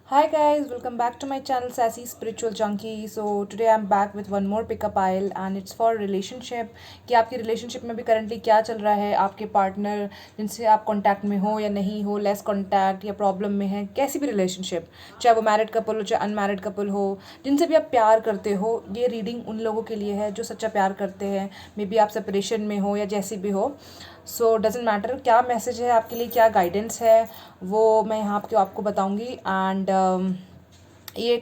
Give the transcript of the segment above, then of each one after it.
Hi guys, welcome back to my channel Sassy Spiritual Junkie. So today I'm back with one more pickup aisle and it's for relationship कि आपकी relationship में भी currently क्या चल रहा है, आपके partner जिनसे आप contact में हो या नहीं हो, less contact या problem में है, कैसी भी relationship, चाहे वो married couple हो चाहे unmarried couple हो, जिनसे भी आप प्यार करते हो, ये reading उन लोगों के लिए है जो सच्चा प्यार करते हैं, मे बी आप separation में हो या जैसी भी हो. सो डजेंट मैटर क्या मैसेज है आपके लिए, क्या गाइडेंस है, वो मैं यहाँ पे आपको बताऊँगी. एंड ये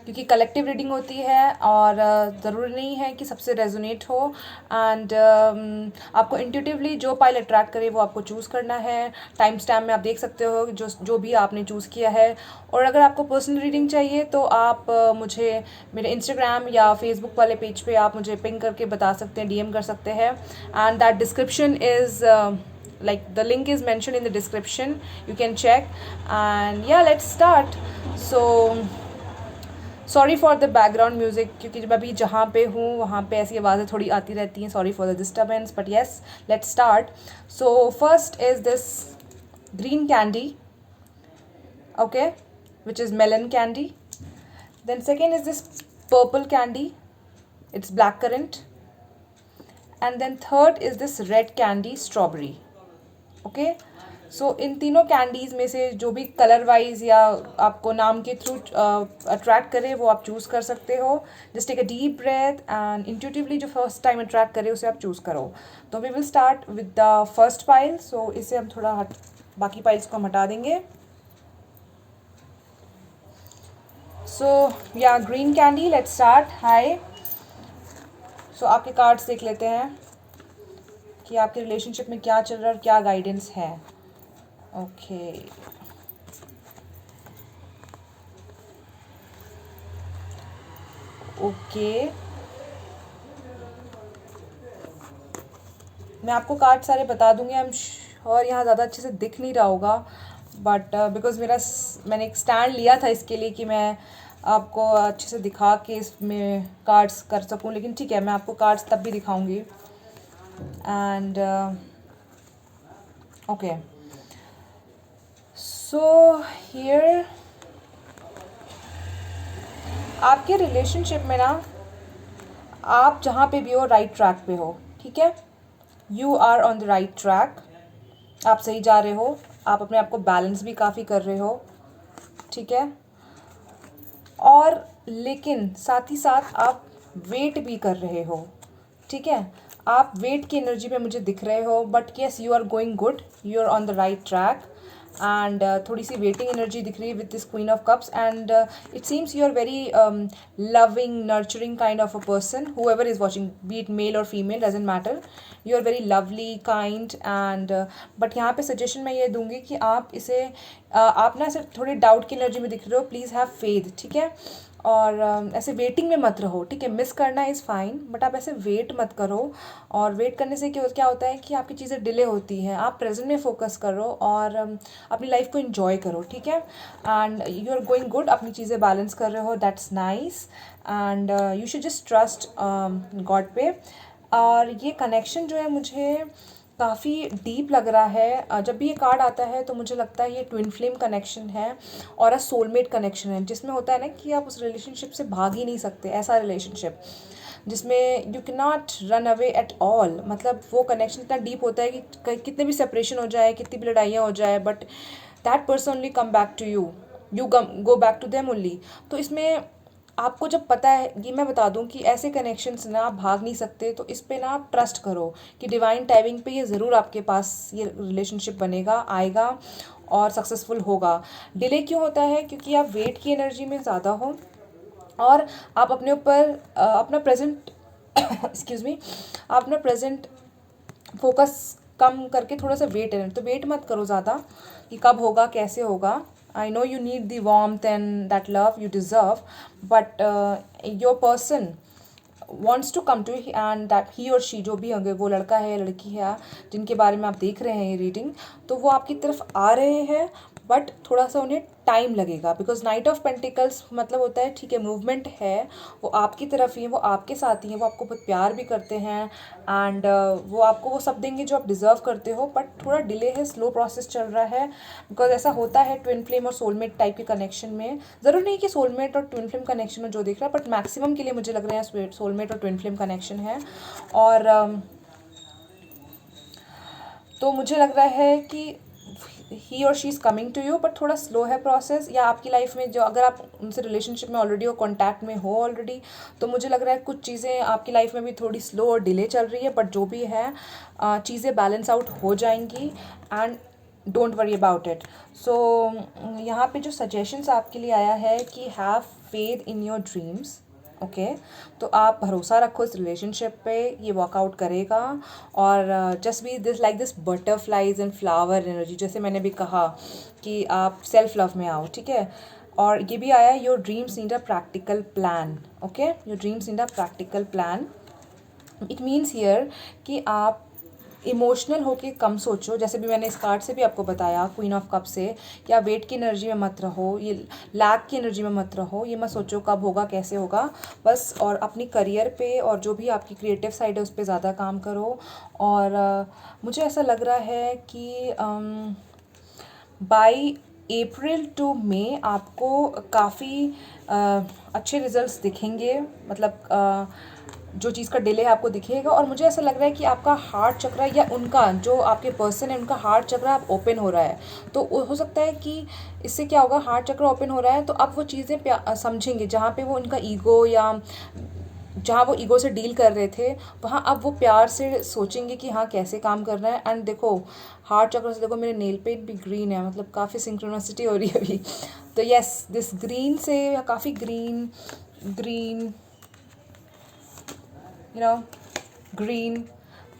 क्योंकि कलेक्टिव रीडिंग होती है और ज़रूरी नहीं है कि सबसे रेजोनेट हो. एंड आपको इंट्यूटिवली जो पाइल अट्रैक्ट करे वो आपको चूज़ करना है. टाइम स्टैम्प में आप देख सकते हो जो जो भी आपने चूज़ किया है. और अगर आपको पर्सनल रीडिंग चाहिए तो आप मुझे मेरे इंस्टाग्राम या फेसबुक वाले पेज पे आप मुझे पिंग करके बता सकते हैं, डीएम कर सकते हैं. And that description is like the link is mentioned in the description, you can check. And yeah, let's start. So sorry for the background music क्योंकि जब अभी जहाँ पे हूँ वहाँ पे ऐसी आवाज़ें थोड़ी आती रहती हैं. Sorry for the disturbance but yes let's start. So first is this green candy, okay, which is melon candy. Then second is this purple candy, it's black currant. And then third is this red candy, strawberry. Okay. So इन तीनों candies में से जो भी colour wise या आपको नाम के थ्रू अट्रैक्ट करे वो आप चूज़ कर सकते हो. Just take a deep breath and intuitively जो फर्स्ट टाइम अट्रैक्ट करे उसे आप चूज़ करो. तो we will start with the first pile. So इसे हम थोड़ा बाकी पाइल्स को हम हटा देंगे. सो या ग्रीन कैंडी, लेट्स स्टार्ट. हाय. सो आपके कार्ड्स देख लेते हैं कि आपके रिलेशनशिप में क्या चल रहा है और क्या गाइडेंस है. ओके. ओके. मैं आपको कार्ड सारे बता दूंगी. आई एम श्योर यहाँ ज़्यादा अच्छे से दिख नहीं रहा होगा बट बिकॉज मैंने एक स्टैंड लिया था इसके लिए कि मैं आपको अच्छे से दिखा के इसमें कार्ड्स कर सकूं. लेकिन ठीक है, मैं आपको कार्ड्स तब भी दिखाऊंगी. And okay. सो हियर आपके रिलेशनशिप में ना आप जहाँ पे भी हो राइट ट्रैक पे हो. ठीक है, you are on the right track. आप सही जा रहे हो. आप अपने आप को बैलेंस भी काफ़ी कर रहे हो. ठीक है. और लेकिन साथ ही साथ आप वेट भी कर रहे हो. ठीक है, आप वेट की एनर्जी में मुझे दिख रहे हो but yes you are going good, you are on the right track. And थोड़ी सी वेटिंग एनर्जी दिख रही है with this queen of cups. And it seems you are very loving nurturing kind of a person. whoever is watching, be it male or female, doesn't matter, you are very lovely, kind. And but यहाँ पे suggestion मैं ये दूंगी कि आप इसे आप ना सिर्फ थोड़ी डाउट की एनर्जी में दिख रहे हो. Please have faith. ठीक है. और ऐसे वेटिंग में मत रहो. ठीक है, मिस करना इज़ फाइन बट आप ऐसे वेट मत करो. और वेट करने से क्या होता है कि आपकी चीज़ें डिले होती हैं. आप प्रेजेंट में फोकस करो और अपनी लाइफ को इन्जॉय करो. ठीक है. And you are going good, अपनी चीज़ें बैलेंस कर रहे हो, that's nice. And you should just trust God पे. और ये कनेक्शन जो है मुझे काफ़ी डीप लग रहा है. जब भी ये कार्ड आता है तो मुझे लगता है ये ट्विन फ्लेम कनेक्शन है और अ सोलमेट कनेक्शन है, जिसमें होता है ना कि आप उस रिलेशनशिप से भाग ही नहीं सकते. ऐसा रिलेशनशिप जिसमें you can not run away at all. मतलब वो कनेक्शन इतना डीप होता है कि कितने भी सेपरेशन हो जाए, कितनी भी लड़ाइयाँ हो जाए, but that person only come back to you, you go back to them only. तो इसमें आपको जब पता है, ये मैं बता दूं कि ऐसे कनेक्शंस ना आप भाग नहीं सकते. तो इस पे ना आप ट्रस्ट करो कि डिवाइन टाइमिंग पे ये ज़रूर आपके पास ये रिलेशनशिप बनेगा, आएगा और सक्सेसफुल होगा. डिले क्यों होता है? क्योंकि आप वेट की एनर्जी में ज़्यादा हो और आप अपने ऊपर अपना प्रेजेंट एक्सक्यूज़ मी, आप अपना प्रेजेंट फोकस कम करके थोड़ा सा वेट है. तो वेट मत करो ज़्यादा कि कब होगा, कैसे होगा. I know you need the warmth and that love you deserve, but your person wants to come to you and that he or she, जो भी होंगे, वो लड़का है लड़की है जिनके बारे में आप देख रहे हैं ये रीडिंग, तो वो आपकी तरफ आ रहे हैं बट थोड़ा सा उन्हें टाइम लगेगा, बिकॉज नाइट ऑफ पेंटिकल्स मतलब होता है ठीक है मूवमेंट है, वो आपकी तरफ ही है, वो आपके साथ ही है, वो आपको बहुत प्यार भी करते हैं एंड वो आपको वो सब देंगे जो आप डिज़र्व करते हो, बट थोड़ा डिले है, स्लो प्रोसेस चल रहा है। बिकॉज ऐसा होता है ट्विन फ्लेम और सोलमेट टाइप के कनेक्शन में, ज़रूर नहीं कि सोलमेट और ट्विन फ्लेम कनेक्शन में जो दिख रहा है, बट मैक्सिमम के लिए मुझे लग रहा है सोलमेट और ट्विन फ्लेम कनेक्शन है। और तो मुझे लग रहा है कि ही और she is coming to you, but थोड़ा स्लो है प्रोसेस। या आपकी लाइफ में जो अगर आप उनसे रिलेशनशिप में ऑलरेडी हो, कॉन्टैक्ट में हो ऑलरेडी, तो मुझे लग रहा है कुछ चीज़ें आपकी लाइफ में भी थोड़ी स्लो और डिले चल रही है, बट जो भी है चीज़ें बैलेंस आउट हो जाएंगी and don't worry about it. So यहाँ पे जो सजेशंस आपके लिए आया है कि have faith in your dreams. Okay, तो आप भरोसा रखो इस रिलेशनशिप पे, ये वर्कआउट करेगा। और just be this like this butterflies and flower energy, जैसे मैंने भी कहा कि आप सेल्फ लव में आओ, ठीक है। और ये भी आया your dreams need a practical plan. Okay, your dreams need a practical plan. It means here कि आप इमोशनल होके कम सोचो, जैसे भी मैंने इस कार्ड से भी आपको बताया क्वीन ऑफ कप से, या वेट की एनर्जी में मत रहो, ये लैक की एनर्जी में मत रहो, ये मत सोचो कब होगा कैसे होगा बस। और अपनी करियर पे और जो भी आपकी क्रिएटिव साइड है उस पर ज़्यादा काम करो। और मुझे ऐसा लग रहा है कि बाय अप्रैल टू मई आपको काफ़ी अच्छे रिजल्ट्स दिखेंगे, मतलब जो चीज़ का डिले है आपको दिखेगा। और मुझे ऐसा लग रहा है कि आपका हार्ट चक्र या उनका जो आपके पर्सन है उनका हार्ट चक्र आप ओपन हो रहा है, तो हो सकता है कि इससे क्या होगा, हार्ट चक्र ओपन हो रहा है तो अब वो चीज़ें समझेंगे, जहाँ पे वो उनका ईगो या जहाँ वो ईगो से डील कर रहे थे वहाँ अब वो प्यार से सोचेंगे कि हाँ कैसे काम करना है। एंड देखो हार्ट चक्र से देखो मेरे नेल पेंट भी ग्रीन है, मतलब काफ़ी सिंक्रोनिसिटी हो रही है अभी। तो यस, दिस ग्रीन से काफ़ी ग्रीन ग्रीन ग्रीन,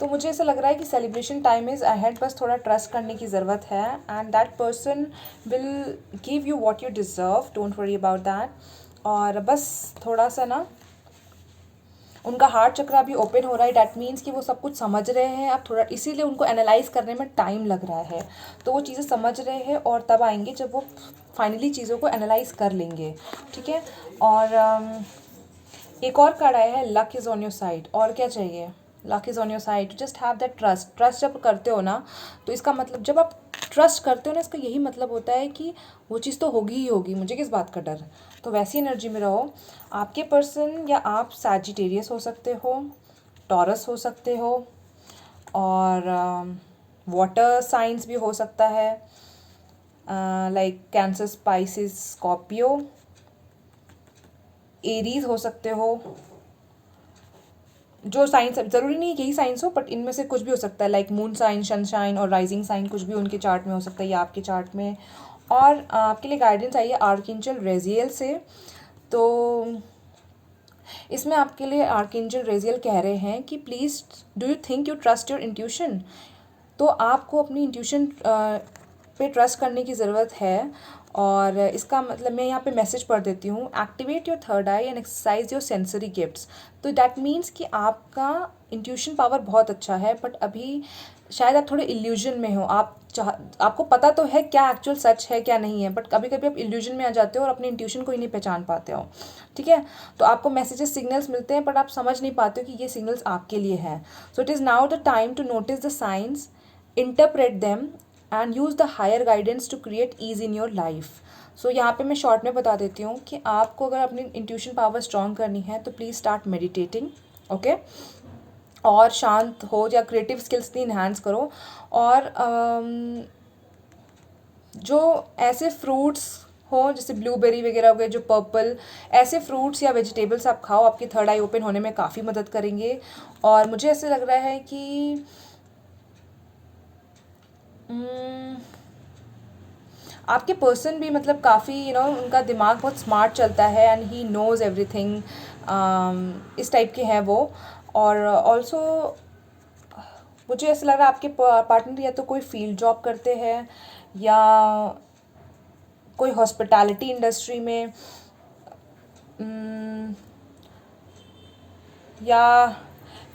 तो मुझे ऐसा लग रहा है कि सेलिब्रेशन टाइम इज़ अहेड, बस थोड़ा ट्रस्ट करने की ज़रूरत है and that person will give you what you deserve, don't worry about that. और बस थोड़ा सा ना उनका हार्ट चक्र अभी ओपन हो रहा है, डैट मीन्स कि वो सब कुछ समझ रहे हैं अब थोड़ा, इसीलिए उनको एनालाइज करने में टाइम लग रहा है, तो वो चीज़ें समझ रहे हैं और तब आएंगे जब वो फाइनली चीज़ों को एनालाइज कर लेंगे, ठीक है। और एक और कार्ड आया है luck is on your side, और क्या चाहिए, luck is on your side, just have that trust. Trust जब करते हो ना, तो इसका मतलब जब आप ट्रस्ट करते हो ना, इसका यही मतलब होता है कि वो चीज़ तो होगी ही होगी, मुझे किस बात का डर है। तो वैसी एनर्जी में रहो। आपके पर्सन या आप सैजिटेरियस हो सकते हो, टॉरस हो सकते हो, और वाटर साइंस भी हो सकता है, like Cancer, Pisces, Scorpio, Aries हो सकते हो। जो साइंस ज़रूरी नहीं यही साइंस हो, बट इनमें से कुछ भी हो सकता है, लाइक मून साइन, सनशाइन और राइजिंग साइन, कुछ भी उनके चार्ट में हो सकता है या आपके चार्ट में। और आपके लिए गाइडेंस आई है आर्कएंजल रेजियल से। तो इसमें आपके लिए आर्कएंजल रेजियल कह रहे हैं कि please do you think you trust your intuition. तो आपको अपनी इंट्यूशन पे ट्रस्ट करने की ज़रूरत है। और इसका मतलब मैं यहाँ पे मैसेज पढ़ देती हूँ, activate your third I and exercise your sensory gifts. तो डैट मीन्स कि आपका इंट्यूशन पावर बहुत अच्छा है, बट अभी शायद आप थोड़े इल्यूजन में हो, आपको पता तो है क्या एक्चुअल सच है क्या नहीं है, बट कभी कभी आप इल्यूजन में आ जाते हो और अपने इंट्यूशन को ही नहीं पहचान पाते हो, ठीक है। तो आपको मैसेजेस, सिग्नल्स मिलते हैं, बट आप समझ नहीं पाते हो कि ये सिग्नल्स आपके लिए हैं। So it is now the time to notice the signs, interpret them and use the higher guidance to create ease in your life. So यहाँ पे मैं शॉर्ट में बता देती हूँ कि आपको अगर अपनी इंट्यूशन पावर स्ट्रॉन्ग करनी है तो प्लीज़ स्टार्ट मेडिटेटिंग, ओके। और शांत हो या क्रिएटिव स्किल्स भी इन्हांस करो। और जो ऐसे फ्रूट्स हो जैसे ब्लूबेरी वगैरह हो गए, जो पर्पल, ऐसे फ्रूट्स या वेजिटेबल्स आप खाओ, आपकी थर्ड आई ओपन होने में काफ़ी मदद करेंगे। और मुझे ऐसे लग रहा है कि आपके पर्सन भी मतलब काफ़ी उनका दिमाग बहुत स्मार्ट चलता है एंड ही नोज़ एवरीथिंग, इस टाइप के हैं वो। और ऑल्सो मुझे ऐसा लग रहा है आपके पार्टनर या तो कोई फील्ड जॉब करते हैं या कोई हॉस्पिटैलिटी इंडस्ट्री में, या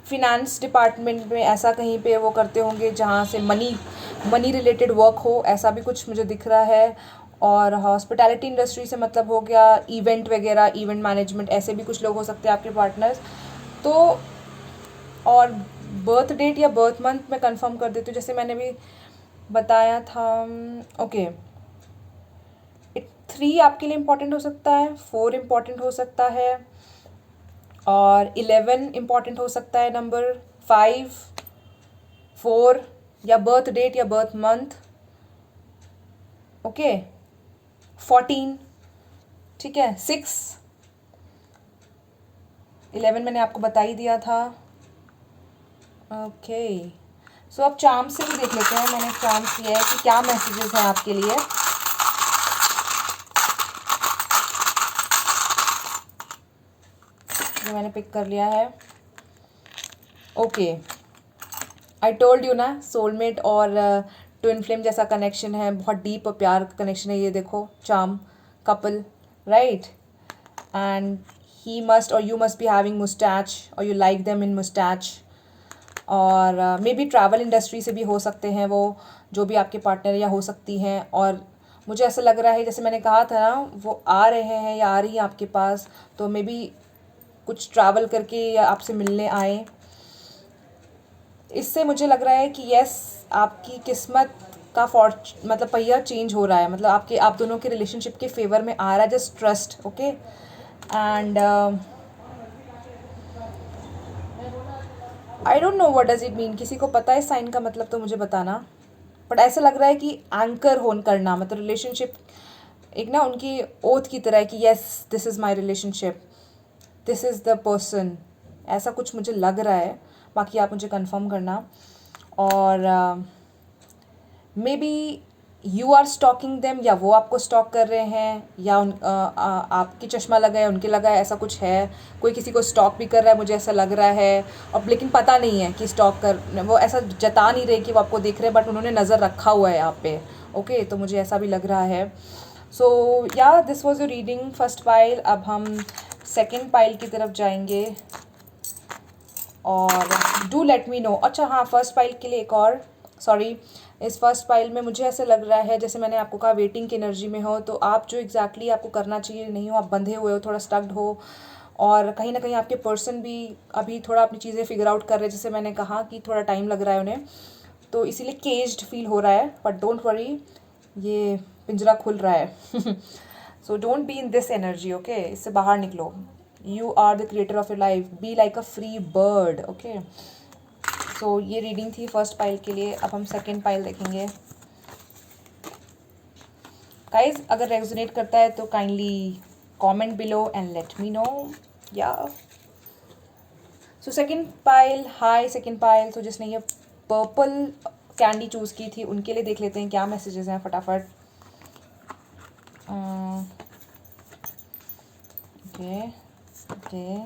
फिनेंस डिपार्टमेंट में, ऐसा कहीं पे वो करते होंगे जहाँ से मनी मनी रिलेटेड वर्क हो, ऐसा भी कुछ मुझे दिख रहा है। और हॉस्पिटैलिटी इंडस्ट्री से मतलब हो गया इवेंट वगैरह, इवेंट मैनेजमेंट, ऐसे भी कुछ लोग हो सकते हैं आपके पार्टनर्स। तो और बर्थ डेट या बर्थ मंथ मैं कंफर्म कर देती हूँ, जैसे मैंने भी बताया था। ओके, 3 आपके लिए इम्पॉर्टेंट हो सकता है, 4 इम्पॉर्टेंट हो सकता है, और 11 इम्पॉर्टेंट हो सकता है नंबर, 5, 4 या बर्थ डेट या बर्थ मंथ। ओके, 14, ठीक है, 6, 11 मैंने आपको बता ही दिया था। ओके, सो अब चार्म से भी देख लेते हैं। मैंने चार्म किया है कि क्या मैसेजेस हैं आपके लिए। जो मैंने पिक कर लिया है। ओके, आई टोल्ड यू ना, सोलमेट और ट्विन फ्लेम जैसा कनेक्शन है, बहुत डीप और प्यार का कनेक्शन है। ये देखो, charm couple, right, and he must or you must be having mustache और you like them in mustache. और मे बी ट्रैवल इंडस्ट्री से भी हो सकते हैं वो, जो भी आपके पार्टनर या हो सकती हैं। और मुझे ऐसा लग रहा है, जैसे मैंने कहा था ना, वो आ रहे हैं या आ रही हैं आपके पास, तो मे बी कुछ ट्रैवल करके या आपसे मिलने आए। इससे मुझे लग रहा है कि यस, आपकी किस्मत का मतलब पहिया चेंज हो रहा है, मतलब आप दोनों के रिलेशनशिप के फेवर में आ रहा है। Just trust, okay. And I don't know what does it mean. किसी को पता है साइन का मतलब तो मुझे बताना। बट ऐसा लग रहा है कि एंकर होन करना, मतलब रिलेशनशिप एक ना उनकी ओथ की तरह है कि yes, this is my relationship, this is the person, ऐसा कुछ मुझे लग रहा है। बाकी आप मुझे कंफर्म करना। और maybe you are stalking them, या वो आपको स्टॉक कर रहे हैं, या आपकी चश्मा लगा है, उनके लगा है, ऐसा कुछ है। कोई किसी को स्टॉक भी कर रहा है, मुझे ऐसा लग रहा है। और लेकिन पता नहीं है कि स्टॉक कर, वो ऐसा जता नहीं रहे कि वो आपको देख रहे हैं, बट उन्होंने नज़र रखा हुआ है आप पे। ओके, तो मुझे ऐसा भी लग रहा है। सो या this was your reading first pile. अब हम सेकेंड पाइल की तरफ जाएंगे। और डू लेट मी नो। अच्छा हाँ, फर्स्ट पाइल के लिए एक और, सॉरी, इस फर्स्ट पाइल में मुझे ऐसा लग रहा है, जैसे मैंने आपको कहा वेटिंग की एनर्जी में हो, तो आप जो एग्जैक्टली आपको करना चाहिए नहीं हो, आप बंधे हुए हो, थोड़ा स्टक्ड हो। और कहीं ना कहीं आपके पर्सन भी अभी थोड़ा अपनी चीज़ें फिगर आउट कर रहे हैं, जैसे मैंने कहा कि थोड़ा टाइम लग रहा है उन्हें, तो इसीलिए केज्ड फील हो रहा है। बट डोंट वरी, ये पिंजरा खुल रहा है। So don't be in this energy, okay, इससे बाहर निकलो। You are the creator of your life, be like a free bird, okay. So ये रीडिंग थी फर्स्ट पाइल के लिए। अब हम सेकेंड पाइल देखेंगे। गाइज, अगर रेजोनेट करता है तो kindly comment below and let me know. या so second pile, hi second pile. तो जिसने ये पर्पल कैंडी चूज़ की थी उनके लिए देख लेते हैं क्या मैसेजेस हैं फटाफट। Okay okay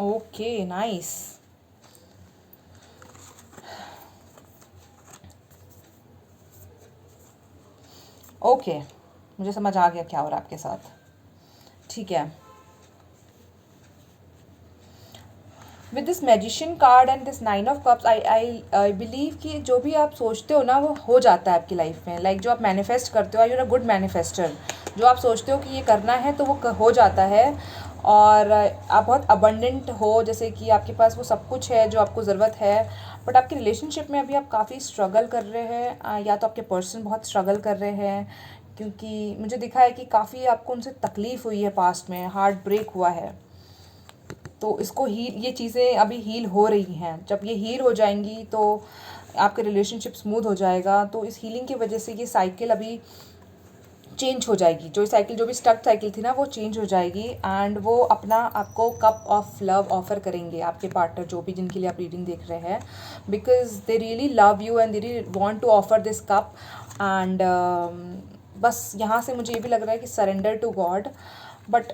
okay, nice. Okay, मुझे समझ आ गया क्या हो रहा है आपके साथ, ठीक है। With this magician card and this 9 of cups, I believe कि जो भी आप सोचते हो ना वो हो जाता है आपकी लाइफ में। लाइक जो आप मैनिफेस्ट करते हो, you are a good manifester. जो आप सोचते हो कि ये करना है तो वो हो जाता है। और आप बहुत अबंडेंट हो, जैसे कि आपके पास वो सब कुछ है जो आपको ज़रूरत है। बट आपके रिलेशनशिप में अभी आप काफ़ी स्ट्रगल कर रहे हैं, या तो आपके पर्सन बहुत स्ट्रगल कर रहे हैं, क्योंकि मुझे दिखा है कि काफ़ी आपको उनसे तकलीफ़ हुई है, पास्ट में हार्ट ब्रेक हुआ है। तो इसको ये चीज़ें अभी हील हो रही हैं। जब ये हील हो जाएंगी तो आपके रिलेशनशिप स्मूथ हो जाएगा। तो इस हीलिंग की वजह से ये साइकिल अभी चेंज हो जाएगी। जो साइकिल, जो भी स्टक साइकिल थी ना, वो चेंज हो जाएगी। एंड वो अपना आपको कप ऑफ लव ऑफर करेंगे, आपके पार्टनर जो भी जिनके लिए आप रीडिंग देख रहे हैं, because they really love you and they really want to offer this cup. And बस यहाँ से मुझे ये भी लग रहा है कि सरेंडर टू गॉड। बट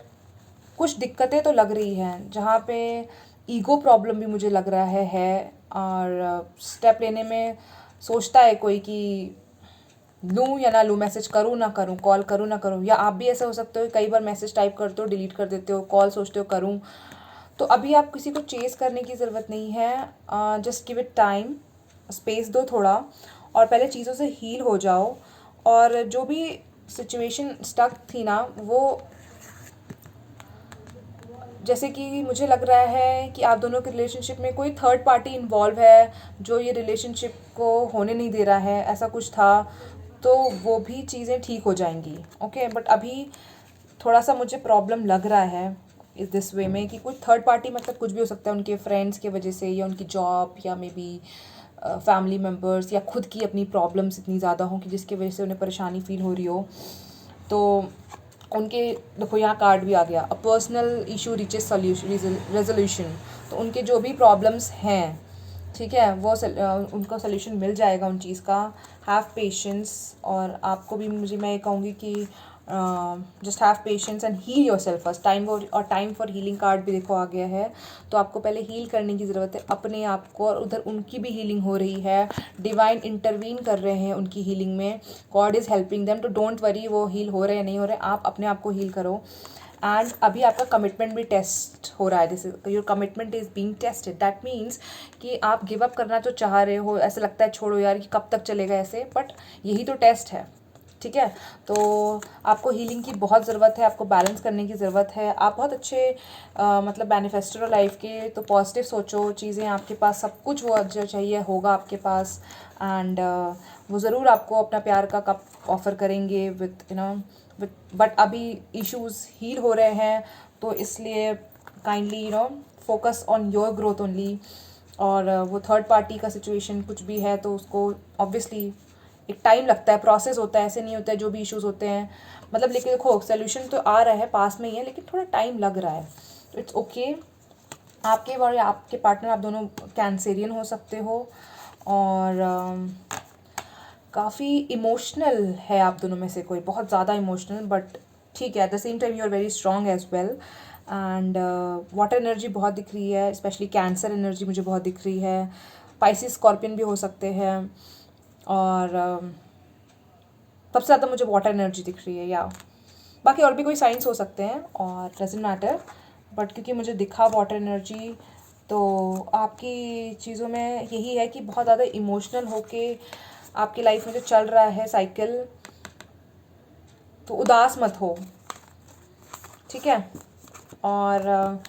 कुछ दिक्कतें तो लग रही हैं, जहाँ पे ईगो प्रॉब्लम भी मुझे लग रहा है। और स्टेप लेने में सोचता है कोई कि लूँ या ना लूँ, मैसेज करूँ ना करूँ, कॉल करूँ ना करूँ। या आप भी ऐसा हो सकते हो, कई बार मैसेज टाइप करते हो डिलीट कर देते हो, कॉल सोचते हो करूँ। तो अभी आप किसी को चेस करने की ज़रूरत नहीं है, just give it time. Space दो थोड़ा, और पहले चीज़ों से हील हो जाओ। और जो भी सिचुएशन स्टक थी ना, वो जैसे कि मुझे लग रहा है कि आप दोनों के रिलेशनशिप में कोई थर्ड पार्टी इन्वॉल्व है जो ये रिलेशनशिप को होने नहीं दे रहा है, ऐसा कुछ था, तो वो भी चीज़ें ठीक हो जाएंगी। ओके, बट अभी थोड़ा सा मुझे प्रॉब्लम लग रहा है इस दिस वे में कि कुछ थर्ड पार्टी, मतलब कुछ भी हो सकता है, उनके फ्रेंड्स की वजह से, या उनकी जॉब, या मे बी फैमिली मेम्बर्स, या खुद की अपनी प्रॉब्लम्स इतनी ज़्यादा हों कि जिसकी वजह से उन्हें परेशानी फील हो रही हो। तो उनके, देखो यहाँ कार्ड भी आ गया, a personal issue reaches resolution. तो उनके जो भी प्रॉब्लम्स हैं, ठीक है, वो उनका सोल्यूशन मिल जाएगा उन चीज़ का। Have patience. और आपको भी मुझे, मैं ये कहूँगी कि just have patience and heal yourself first. Time for healing card भी देखो आ गया है। तो आपको पहले हील करने की ज़रूरत है अपने आप को, और उधर उनकी भी हीलिंग हो रही है। डिवाइन इंटरवीन कर रहे हैं उनकी हीलिंग में। गॉड इज़ हेल्पिंग देम, तो डोंट वरी वो हील हो रहे हैं नहीं हो रहे, आप अपने आप को हील करो। एंड अभी आपका कमिटमेंट भी टेस्ट हो रहा है, this your commitment is being tested. That means कि आप गिव अप करना तो चाह रहे हो, ऐसा लगता है छोड़ो यार कि कब तक चलेगा ऐसे, बट यही तो टेस्ट है, ठीक है। तो आपको हीलिंग की बहुत ज़रूरत है, आपको बैलेंस करने की ज़रूरत है। आप बहुत अच्छे मतलब मैनिफेस्टर हो लाइफ के, तो पॉजिटिव सोचो, चीज़ें आपके पास, सब कुछ वो जो चाहिए होगा आपके पास। एंड वो ज़रूर आपको अपना प्यार का कप ऑफ़र करेंगे विथ बट अभी इश्यूज हील हो रहे हैं, तो इसलिए kindly focus on your growth only. और वो थर्ड पार्टी का सिचुएशन कुछ भी है तो उसको ऑब्वियसली एक टाइम लगता है, प्रोसेस होता है, ऐसे नहीं होता है जो भी इश्यूज होते हैं, मतलब लेकिन देखो सोल्यूशन तो आ रहा है, पास में ही है, लेकिन थोड़ा टाइम लग रहा है, तो इट्स ओके। आपके और आपके पार्टनर, आप दोनों कैंसेरियन हो सकते हो, और काफ़ी इमोशनल है आप दोनों में से कोई, बहुत ज़्यादा इमोशनल, बट ठीक है, at the same time you are very strong as well. And water energy बहुत दिख रही है, स्पेशली कैंसर एनर्जी मुझे बहुत दिख रही है। पाइसिस स्कॉर्पियन भी हो सकते हैं, और सबसे ज़्यादा मुझे वाटर एनर्जी दिख रही है, या बाकी और भी कोई साइंस हो सकते हैं, और डजंट मैटर, बट क्योंकि मुझे दिखा वाटर एनर्जी, तो आपकी चीज़ों में यही है कि बहुत ज़्यादा इमोशनल होके आपकी लाइफ में जो चल रहा है साइकिल, तो उदास मत हो, ठीक है। और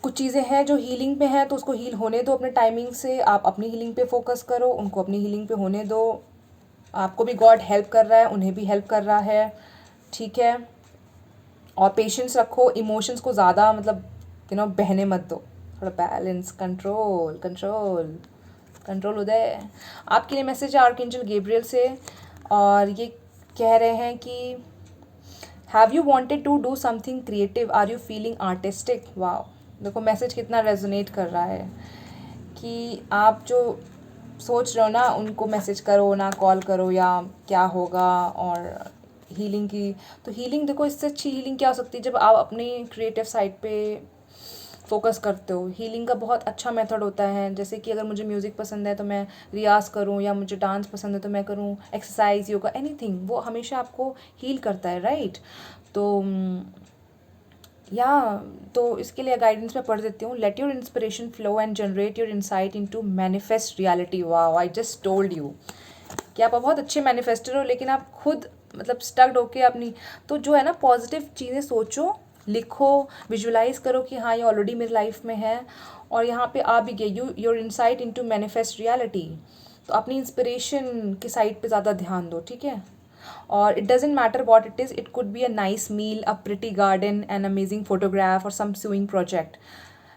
कुछ चीज़ें हैं जो हीलिंग पे हैं, तो उसको हील होने दो अपने टाइमिंग से, आप अपनी हीलिंग पे फोकस करो, उनको अपनी हीलिंग पे होने दो। आपको भी गॉड हेल्प कर रहा है, उन्हें भी हेल्प कर रहा है, ठीक है। और पेशेंस रखो, इमोशंस को ज़्यादा मतलब बहने मत दो, थोड़ा बैलेंस, कंट्रोल कंट्रोल कंट्रोल। उदय, आपके लिए मैसेज है आर्कएंजल गैब्रियल से, और ये कह रहे हैं कि have you wanted to do something creative, are you feeling artistic. वाह, देखो मैसेज कितना रेजोनेट कर रहा है कि आप जो सोच रहे हो ना, उनको मैसेज करो ना, कॉल करो, या क्या होगा। और हीलिंग की, तो हीलिंग देखो, इससे अच्छी हीलिंग क्या हो सकती है जब आप अपनी क्रिएटिव साइड पे फोकस करते हो। हीलिंग का बहुत अच्छा मेथड होता है, जैसे कि अगर मुझे म्यूज़िक पसंद है तो मैं रियाज़ करूँ, या मुझे डांस पसंद है तो मैं करूँ एक्सरसाइज, योगा, एनीथिंग, वो हमेशा आपको हील करता है, राइट। तो या तो इसके लिए गाइडेंस मैं पढ़ देती हूँ। Let your inspiration flow and generate your insight into manifest reality. Wow, I just told you कि आप बहुत अच्छे मैनिफेस्टर हो, लेकिन आप खुद मतलब स्टक्ड होके अपनी, तो जो है ना, पॉजिटिव चीज़ें सोचो, लिखो, विजुलाइज करो कि हाँ ये ऑलरेडी मेरी लाइफ में है, और यहाँ पे आ भी गया, your insight into manifest reality. तो अपनी इंस्पिरेशन की साइड पे ज़्यादा ध्यान दो, ठीक है। और it doesn't matter what it is, it could be a nice meal, a pretty garden, an amazing photograph, और some swing project.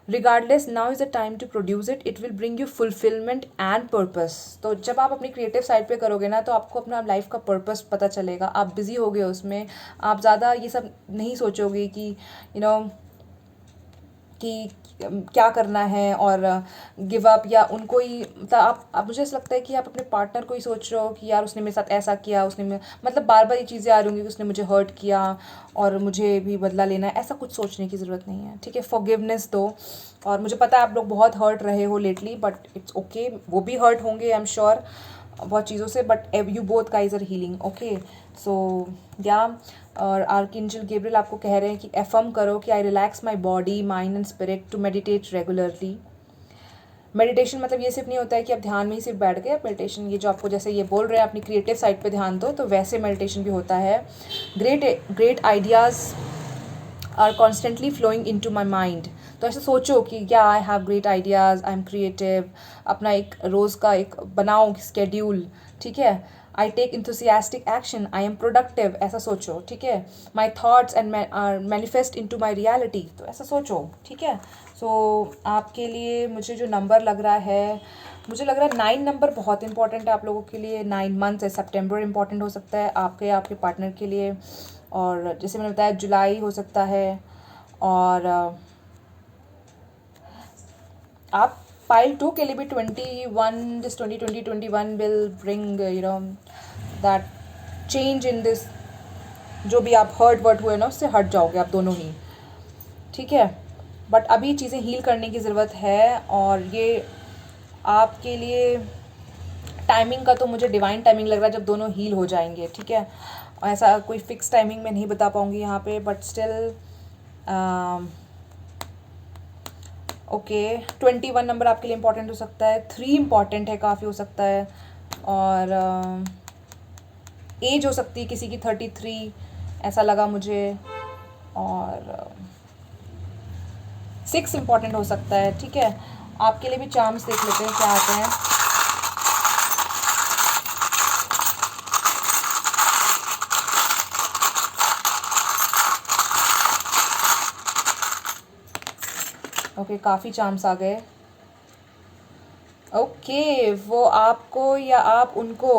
Regardless, now is the time to produce it, it will bring you fulfilment and purpose. तो जब आप अपनी creative side पे करोगे ना, तो आपको अपना लाइफ का पर्पस पता चलेगा, आप बिजी हो गए उसमें, आप ज़्यादा ये सब नहीं सोचोगे कि यू नो कि क्या करना है, और गिव अप, या उनको ही, मतलब आप मुझे ऐसा लगता है कि आप अपने पार्टनर को ही सोच रहे हो कि यार उसने मेरे साथ ऐसा किया, मतलब बार बार ये चीज़ें आ रही होंगी कि उसने मुझे हर्ट किया और मुझे भी बदला लेना है, ऐसा कुछ सोचने की ज़रूरत नहीं है, ठीक है। फॉरगिवनेस दो। और मुझे पता है आप लोग बहुत हर्ट रहे हो लेटली, बट इट्स ओके, वो भी हर्ट होंगे आई एम श्योर बहुत चीज़ों से, but you both guys are healing, okay. So या, और आर्कएंजल गैब्रियल आपको कह रहे हैं कि एफर्म करो कि I relax my body, mind and spirit to meditate regularly. Meditation मतलब ये सिर्फ नहीं होता है कि आप ध्यान में ही सिर्फ बैठ गए। मेडिटेशन ये जो आपको जैसे ये बोल रहे हैं अपनी क्रिएटिव साइड पे ध्यान दो, तो वैसे मेडिटेशन भी होता है। Great ideas are constantly flowing into my mind. तो ऐसे सोचो कि या I have great ideas, I am creative. अपना एक रोज़ का एक बनाओ स्केड्यूल, ठीक है। I take enthusiastic action, I am productive, ऐसा सोचो, ठीक है। My thoughts and are manifest into my reality, तो ऐसा सोचो, ठीक है। सो आपके लिए मुझे जो नंबर लग रहा है, मुझे लग रहा है 9 नंबर बहुत इंपॉर्टेंट है आप लोगों के लिए। 9 मंथ्स है, सितंबर इंपॉर्टेंट हो सकता है आपके पार्टनर के लिए, और जैसे मैंने बताया जुलाई हो सकता है। और आप पाइल 2 के लिए भी 21, this 2021 will bring that change in this. जो भी आप हर्ट हुए ना उससे हट जाओगे आप दोनों ही, ठीक है। बट अभी चीज़ें हील करने की ज़रूरत है, और ये आपके लिए टाइमिंग का तो मुझे डिवाइन टाइमिंग लग रहा है जब दोनों हील हो जाएंगे, ठीक है। ऐसा कोई फिक्स टाइमिंग में नहीं बता पाऊँगी यहाँ पे, बट स्टिल ओके। 21 नंबर आपके लिए इम्पॉर्टेंट हो सकता है, 3 इम्पॉर्टेंट है, काफ़ी हो सकता है। और एज हो सकती है किसी की 33, ऐसा लगा मुझे। और 6 इम्पॉर्टेंट हो सकता है, ठीक है। आपके लिए भी चार्म्स देख लेते हैं क्या आते हैं। ओके, काफ़ी चार्म्स आ गए। ओके, वो आपको या आप उनको,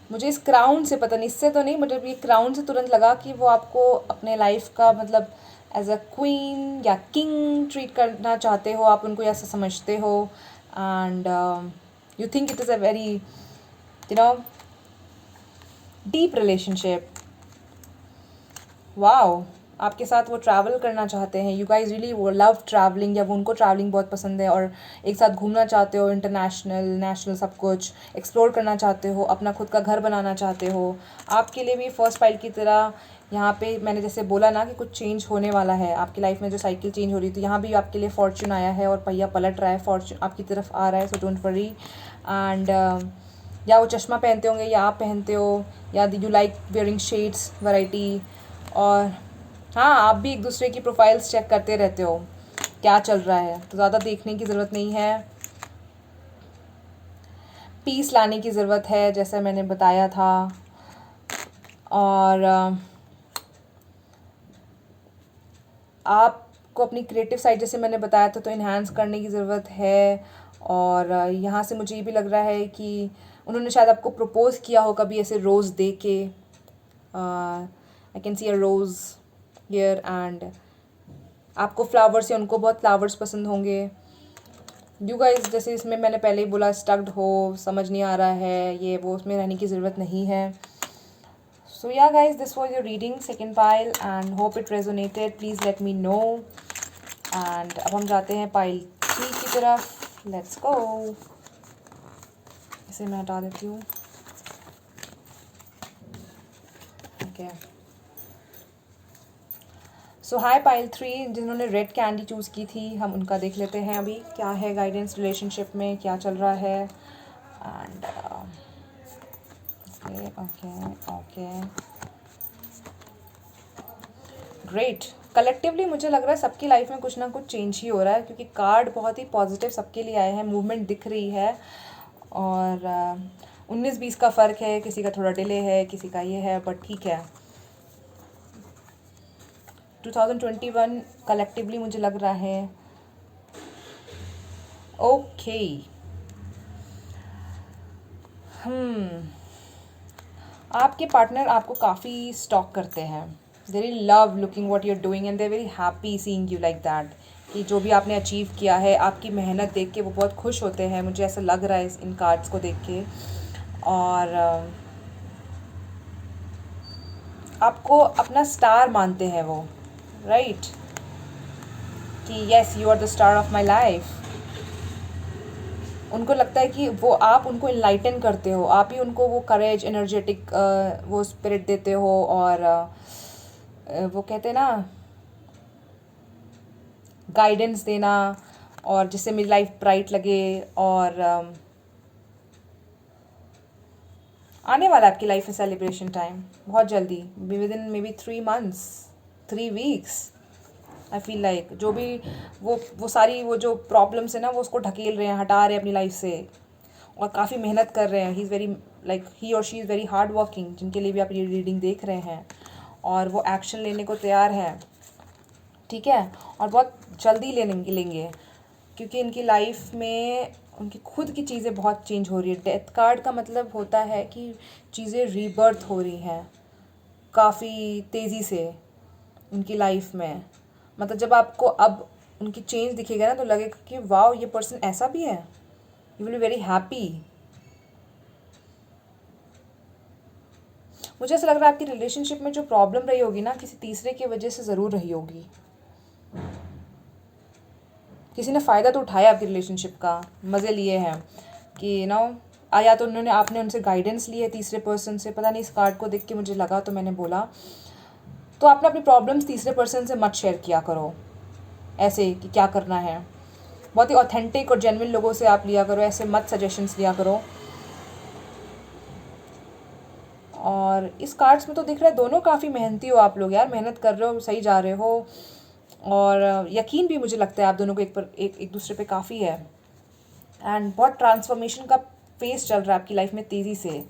मुझे इस क्राउन से पता नहीं, इससे तो नहीं, मुझे ये क्राउन से तुरंत लगा कि वो आपको अपने लाइफ का मतलब एज अ क्वीन या किंग ट्रीट करना चाहते हो, आप उनको ऐसा समझते हो। And you think it is a very deep relationship. Wow, आपके साथ वो ट्रैवल करना चाहते हैं। यू गाइज रियली वो लव ट्रैवलिंग, या वो उनको ट्रैवलिंग बहुत पसंद है, और एक साथ घूमना चाहते हो, इंटरनेशनल नेशनल सब कुछ एक्सप्लोर करना चाहते हो, अपना खुद का घर बनाना चाहते हो। आपके लिए भी फर्स्ट पाइल की तरह यहाँ पे मैंने जैसे बोला ना कि कुछ चेंज होने वाला है आपकी लाइफ में, जो साइकिल चेंज हो रही थी, यहाँ भी आपके लिए फॉर्च्यून आया है और पहिया पलट रहा है, फॉर्च्यून आपकी तरफ आ रहा है। So don't worry. एंड या वो चश्मा पहनते होंगे या आप पहनते हो, या you like wearing shades variety. और हाँ, आप भी एक दूसरे की प्रोफाइल्स चेक करते रहते हो क्या चल रहा है, तो ज़्यादा देखने की ज़रूरत नहीं है। पीस लाने की ज़रूरत है जैसा मैंने बताया था। और आपको अपनी क्रिएटिव साइड जैसे मैंने बताया था तो इन्हांस करने की ज़रूरत है। और यहाँ से मुझे ये भी लग रहा है कि उन्होंने शायद आपको प्रपोज़ किया हो कभी ऐसे रोज़ दे के। I can see a rose here. And आपको फ्लावर्स या उनको बहुत फ्लावर्स पसंद होंगे। यू गाइस जैसे इसमें मैंने पहले ही बोला, स्टक्ड हो, समझ नहीं आ रहा है ये वो, उसमें रहने की ज़रूरत नहीं है। सो या guys, this was your reading second pile and hope it resonated. Please let me know. And अब हम जाते हैं पाइल 3 की तरफ। Let's go. इसे मैं हटा देती हूँ। ओके, सो हाई पाइल 3 जिन्होंने रेड कैंडी चूज़ की थी, हम उनका देख लेते हैं अभी क्या है गाइडेंस रिलेशनशिप में, क्या चल रहा है। And okay okay okay, great. Collectively मुझे लग रहा है सबकी लाइफ में कुछ ना कुछ चेंज ही हो रहा है, क्योंकि कार्ड बहुत ही पॉजिटिव सबके लिए आए हैं, मूवमेंट दिख रही है। और 19-20 का फ़र्क है, किसी का थोड़ा डिले है, किसी का ये है, बट ठीक है। 2021 कलेक्टिवली मुझे लग रहा है ओके। आपके पार्टनर आपको काफ़ी स्टॉक करते हैं। They really love looking what you are doing and they very happy seeing you like that, कि जो भी आपने अचीव किया है, आपकी मेहनत देख के वो बहुत खुश होते हैं, मुझे ऐसा लग रहा है इन कार्ड्स को देख के। और आपको अपना स्टार मानते हैं वो, राइट, कि yes you are the star of my life. उनको लगता है कि वो आप उनको इनलाइटन करते हो, आप ही उनको वो करेज, एनर्जेटिक वो स्पिरिट देते हो। और वो कहते हैं ना गाइडेंस देना, और जिससे मेरी लाइफ ब्राइट लगे। और आने वाला है आपकी लाइफ में सेलिब्रेशन टाइम बहुत जल्दी, with in may be 3 months, 3 weeks। I feel like जो भी वो सारी वो जो प्रॉब्लम्स है ना, वो उसको ढकेल रहे हैं, हटा रहे हैं अपनी लाइफ से, और काफ़ी मेहनत कर रहे हैं। He is very like he और she is very hard working, जिनके लिए भी आप ये रीडिंग देख रहे हैं, और वो एक्शन लेने को तैयार है, ठीक है। और बहुत जल्दी लेंगे क्योंकि इनकी लाइफ में उनकी खुद की चीज़ें बहुत चेंज हो रही है। डेथ कार्ड का मतलब होता है कि चीज़ें रीबर्थ हो रही हैं काफ़ी तेज़ी से उनकी लाइफ में। मतलब जब आपको अब उनकी चेंज दिखेगा ना, तो लगेगा कि वाओ, ये पर्सन ऐसा भी है। You will be very happy. मुझे ऐसा लग रहा है आपकी रिलेशनशिप में जो प्रॉब्लम रही होगी ना, किसी तीसरे की वजह से ज़रूर रही होगी। किसी ने फ़ायदा तो उठाया आपकी रिलेशनशिप का, मज़े लिए हैं कि या तो आपने उनसे गाइडेंस ली है तीसरे पर्सन से, पता नहीं, इस कार्ड को देख के मुझे लगा तो मैंने बोला। तो आपने अपनी प्रॉब्लम्स तीसरे पर्सन से मत शेयर किया करो ऐसे कि क्या करना है। बहुत ही ऑथेंटिक और जेन्युइन लोगों से आप लिया करो, ऐसे मत सजेशंस लिया करो। और इस कार्ड्स में तो दिख रहा है दोनों काफ़ी मेहनती हो आप लोग यार, मेहनत कर रहे हो, सही जा रहे हो, और यकीन भी मुझे लगता है आप दोनों को एक दूसरे पे काफ़ी है। एंड बहुत ट्रांसफॉर्मेशन का फेस चल रहा है आपकी लाइफ में तेज़ी से।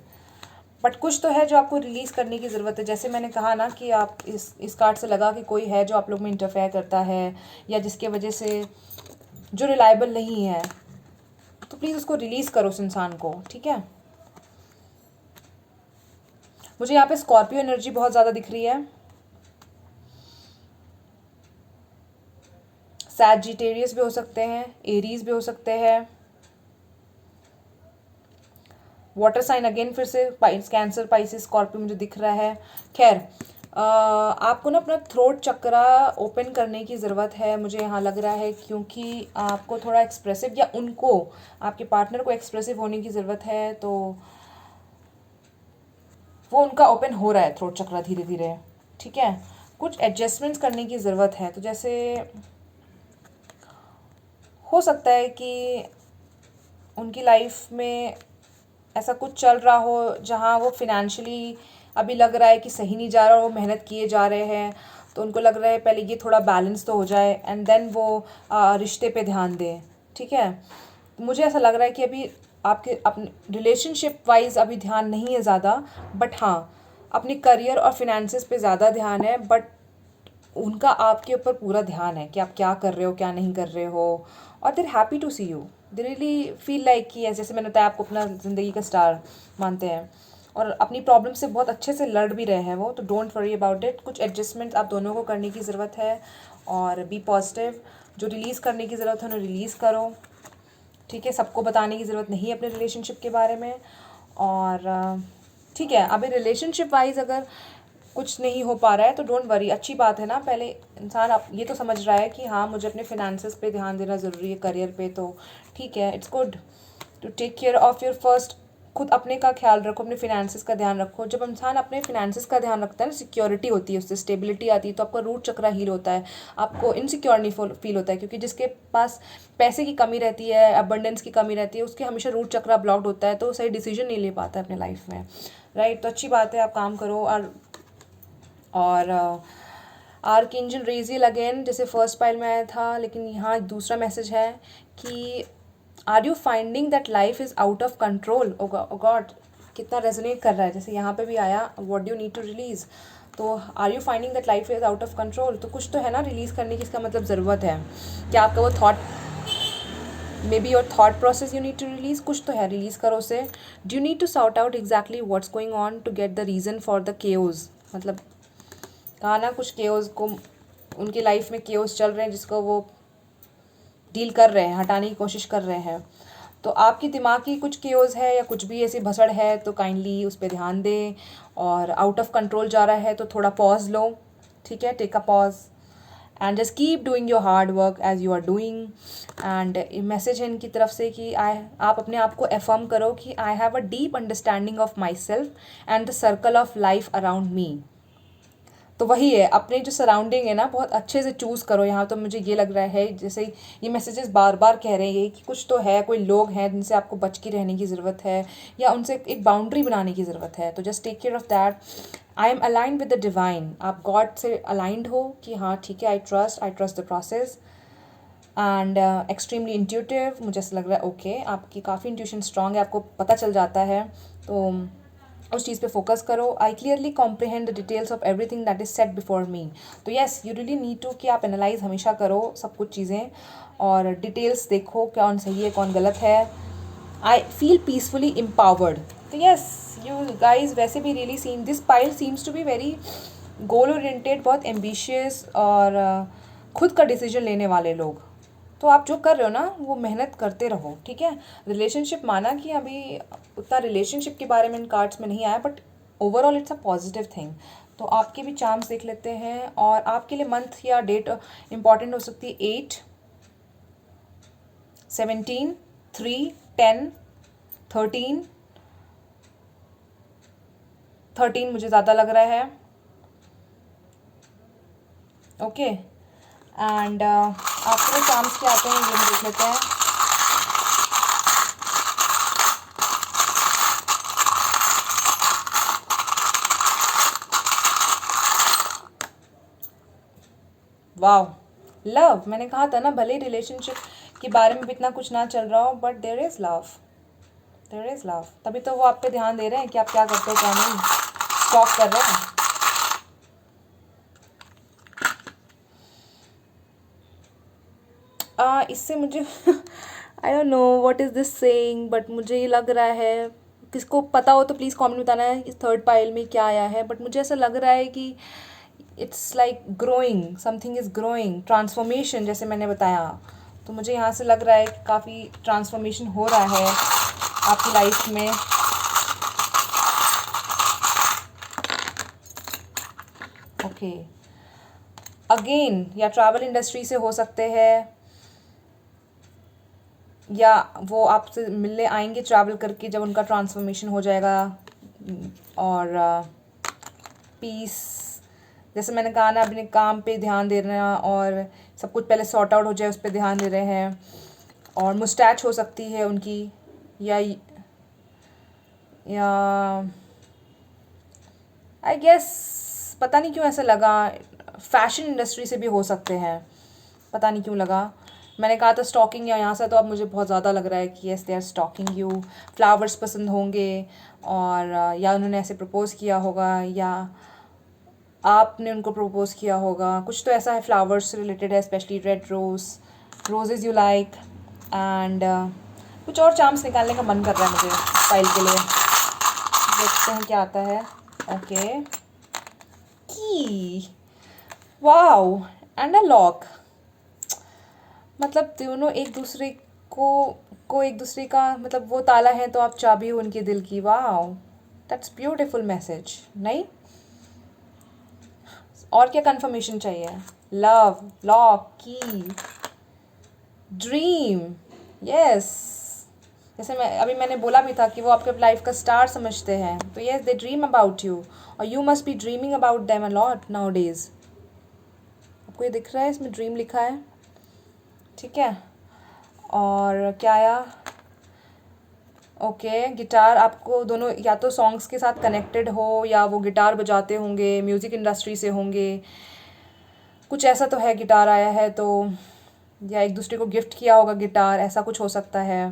बट कुछ तो है जो आपको रिलीज़ करने की ज़रूरत है। जैसे मैंने कहा ना कि आप इस कार्ड से लगा कि कोई है जो आप लोग में इंटरफेयर करता है, या जिसके वजह से जो रिलायबल नहीं है, तो प्लीज़ उसको रिलीज़ करो उस इंसान को, ठीक है। मुझे यहाँ पे स्कॉर्पियो एनर्जी बहुत ज़्यादा दिख रही है, सैजिटेरियस भी हो सकते हैं, एरीज भी हो सकते हैं, वाटर साइन अगेन फिर से कैंसर, पाइसिस, स्कॉर्पियो मुझे दिख रहा है। खैर, आपको ना अपना थ्रोट चक्रा ओपन करने की ज़रूरत है, मुझे यहाँ लग रहा है, क्योंकि आपको थोड़ा एक्सप्रेसिव, या उनको, आपके पार्टनर को एक्सप्रेसिव होने की ज़रूरत है। तो वो उनका ओपन हो रहा है थ्रोट चक्रा धीरे धीरे, ठीक है। कुछ एडजस्टमेंट्स करने की ज़रूरत है। तो जैसे हो सकता है कि उनकी लाइफ में ऐसा कुछ चल रहा हो जहाँ वो फिनेंशियली अभी लग रहा है कि सही नहीं जा रहा, और वो मेहनत किए जा रहे हैं, तो उनको लग रहा है पहले ये थोड़ा बैलेंस तो हो जाए, एंड देन वो रिश्ते पे ध्यान दें, ठीक है। मुझे ऐसा लग रहा है कि अभी आपके अपने रिलेशनशिप वाइज अभी ध्यान नहीं है ज़्यादा, बट हाँ, अपनी करियर और फिनेंसेस पे ज़्यादा ध्यान है। बट उनका आपके ऊपर पूरा ध्यान है कि आप क्या कर रहे हो, क्या नहीं कर रहे हो, और they're happy to see you, they really feel like कि जैसे मैंने बताया, आपको अपना ज़िंदगी का स्टार मानते हैं, और अपनी प्रॉब्लम से बहुत अच्छे से लड़ भी रहे हैं वो। तो डोंट वरी अबाउट इट। कुछ एडजस्टमेंट आप दोनों को करने की ज़रूरत है, और बी पॉजिटिव। जो रिलीज़ करने की ज़रूरत है उन्हें रिलीज़ करो, ठीक है। सबको बताने की ज़रूरत नहीं है अपने रिलेशनशिप के बारे में। और ठीक है, अभी रिलेशनशिप वाइज अगर कुछ नहीं हो पा रहा है तो डोंट वरी, अच्छी बात है ना। पहले इंसान आप ये तो समझ रहा है कि हाँ, मुझे अपने फिनेंसेस पे ध्यान देना ज़रूरी है, करियर पे, तो ठीक है, it's good to take care of your first. खुद अपने का ख्याल रखो, अपने फिनेंसेस का ध्यान रखो। जब इंसान अपने फिनेंसेस का ध्यान रखता है ना, सिक्योरिटी होती है, उससे स्टेबिलिटी आती है, तो आपका रूट चक्रा हील होता है, आपको इनसिक्योर नहीं फील होता है। क्योंकि जिसके पास पैसे की कमी रहती है, अबंडेंस की कमी रहती है, उसके हमेशा रूट चक्रा ब्लॉक्ड होता है, तो सही डिसीजन नहीं ले पाता है अपने लाइफ में, राइट। तो अच्छी बात है, आप काम करो। और आर्कएंजल रेजियल अगेन, जैसे फर्स्ट पाइल में आया था, लेकिन यहाँ दूसरा मैसेज है कि are you finding that life is out of control. Oh God, कितना रेजोनेट कर रहा है। जैसे यहाँ पे भी आया, what do you need to release. तो are you finding that life is out of control, तो कुछ तो है ना रिलीज़ करने की, इसका मतलब ज़रूरत है। क्या आपका वो thought, maybe your thought process you need to release, कुछ तो है, रिलीज़ करो उसे। Do you need to sort out exactly what's going on to get the reason for the chaos. मतलब कहा ना, कुछ केओस को, उनकी लाइफ में केओस चल रहे हैं जिसको वो डील कर रहे हैं, हटाने की कोशिश कर रहे हैं। तो आपकी दिमाग की कुछ केओस है, या कुछ भी ऐसी भसड़ है, तो काइंडली उस पर ध्यान दें। और आउट ऑफ कंट्रोल जा रहा है तो थोड़ा पॉज लो, ठीक है, take a pause, and just keep doing your hard work as you are doing. And message है इनकी तरफ से कि आप अपने आप को एफर्म करो कि I have a deep understanding of my self and the circle of life around me. तो वही है, अपने जो सराउंडिंग है ना बहुत अच्छे से चूज़ करो। यहाँ तो मुझे ये लग रहा है जैसे ये मैसेजेस बार बार कह रहे हैं ये कि कुछ तो है, कोई लोग हैं जिनसे आपको बच के रहने की ज़रूरत है या उनसे एक बाउंड्री बनाने की ज़रूरत है। तो just take care of that. I am aligned with the divine, आप गॉड से अलाइंड हो कि हाँ ठीक है, I trust the process and extremely intuitive. मुझे ऐसा लग रहा है ओके आपकी काफ़ी इंट्यूशन स्ट्रांग है, आपको पता चल जाता है, तो उस चीज़ पे फोकस करो। I clearly comprehend the details of everything that is set before me. तो yes, you really need to कि आप एनालाइज हमेशा करो सब कुछ चीज़ें और डिटेल्स देखो कौन सही है कौन गलत है। I feel peacefully empowered. तो येस, यू गाइज वैसे भी really seen this pile seems to be very goal oriented, बहुत एम्बिशियस और खुद का डिसीजन लेने वाले लोग। तो आप जो कर रहे हो ना वो मेहनत करते रहो, ठीक है। रिलेशनशिप माना कि अभी उतना रिलेशनशिप के बारे में इन कार्ड्स में नहीं आया, but overall it's a positive thing. तो आपके भी चार्म्स देख लेते हैं और आपके लिए मंथ या डेट इंपॉर्टेंट हो सकती है 8, 17, 3, 10, 13। 13 मुझे ज़्यादा लग रहा है। ओके एंड आपके चार्म्स क्या आते हैं ये हम देख लेते हैं। Wow, love. मैंने कहा था ना भले ही रिलेशनशिप के बारे में भी इतना कुछ ना चल रहा हो, but there is love, there is love. तभी तो वो आप पे ध्यान दे रहे हैं कि आप क्या करते हो क्या नहीं, स्टॉक कर रहे हैं। इससे मुझे I don't know what is this saying, but मुझे ये लग रहा है, किसको पता हो तो प्लीज़ कमेंट में बताना है इस थर्ड पाइल में क्या आया है। बट मुझे ऐसा लग रहा है कि it's like growing, something is growing, transformation जैसे मैंने बताया। तो मुझे यहाँ से लग रहा है कि काफ़ी ट्रांसफॉर्मेशन हो रहा है आपकी लाइफ में। ओके अगेन, या ट्रैवल इंडस्ट्री से हो सकते हैं या वो आपसे मिलने आएंगे ट्रैवल करके जब उनका ट्रांसफॉर्मेशन हो जाएगा। और पीस, जैसे मैंने कहा ना अपने काम पे ध्यान दे रहे हैं और सब कुछ पहले सॉर्ट आउट हो जाए उस पर ध्यान दे रहे हैं। और मुस्टैच हो सकती है उनकी, या आई गेस पता नहीं क्यों ऐसा लगा फैशन इंडस्ट्री से भी हो सकते हैं, पता नहीं क्यों लगा। मैंने कहा था स्टॉकिंग या यहाँ से, तो अब मुझे बहुत ज़्यादा लग रहा है कि yes they are stalking you. Flowers पसंद होंगे और या उन्होंने ऐसे प्रपोज़ किया होगा या आपने उनको प्रपोज़ किया होगा, कुछ तो ऐसा है फ्लावर्स से रिलेटेड है, specially red roses you like. And कुछ और चार्म्स निकालने का मन कर रहा है मुझे फाइल के लिए, देखते हैं क्या आता है। ओके की, वाओ एंड अ लॉक। मतलब दोनों एक दूसरे को एक दूसरे का मतलब वो ताला है तो आप चाबी हो उनके दिल की। वाओ, दैट्स ब्यूटीफुल मैसेज, नहीं? और क्या कंफर्मेशन चाहिए? लव, लॉक, की, ड्रीम, यस। जैसे मैंने बोला भी था कि वो आपके लाइफ का स्टार समझते हैं, तो yes they dream about you और you must be dreaming about them a lot nowadays. आपको ये दिख रहा है इसमें ड्रीम लिखा है, ठीक है। और क्या आया? ओके गिटार, आपको दोनों या तो सॉन्ग्स के साथ कनेक्टेड हो या वो गिटार बजाते होंगे, म्यूज़िक इंडस्ट्री से होंगे, कुछ ऐसा तो है। गिटार आया है तो या एक दूसरे को गिफ्ट किया होगा गिटार, ऐसा कुछ हो सकता है।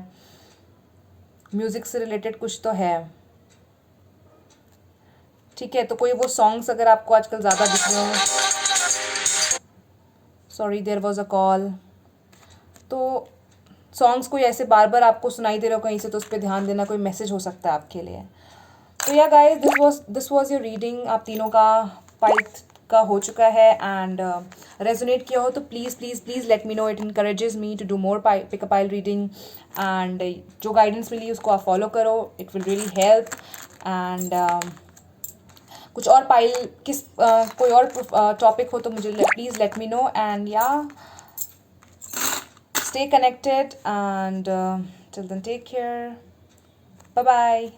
म्यूज़िक से रिलेटेड कुछ तो है, ठीक है। तो कोई वो सॉन्ग्स अगर आपको आजकल ज़्यादा दिख रहे हो, sorry there was a call, तो सॉन्ग्स कोई ऐसे बार बार आपको सुनाई दे रहे हो कहीं से, तो उस पर ध्यान देना, कोई मैसेज हो सकता है आपके लिए। तो या guys this was your reading. आप तीनों का पाइल का हो चुका है एंड रेजोनेट किया हो तो please please please let me know, it encourages me to do more pick a pile reading. And जो गाइडेंस मिली उसको आप फॉलो करो, it will really help. And कुछ और पाइल कोई और टॉपिक हो तो मुझे please let me know. And या stay connected and till then take care, bye bye।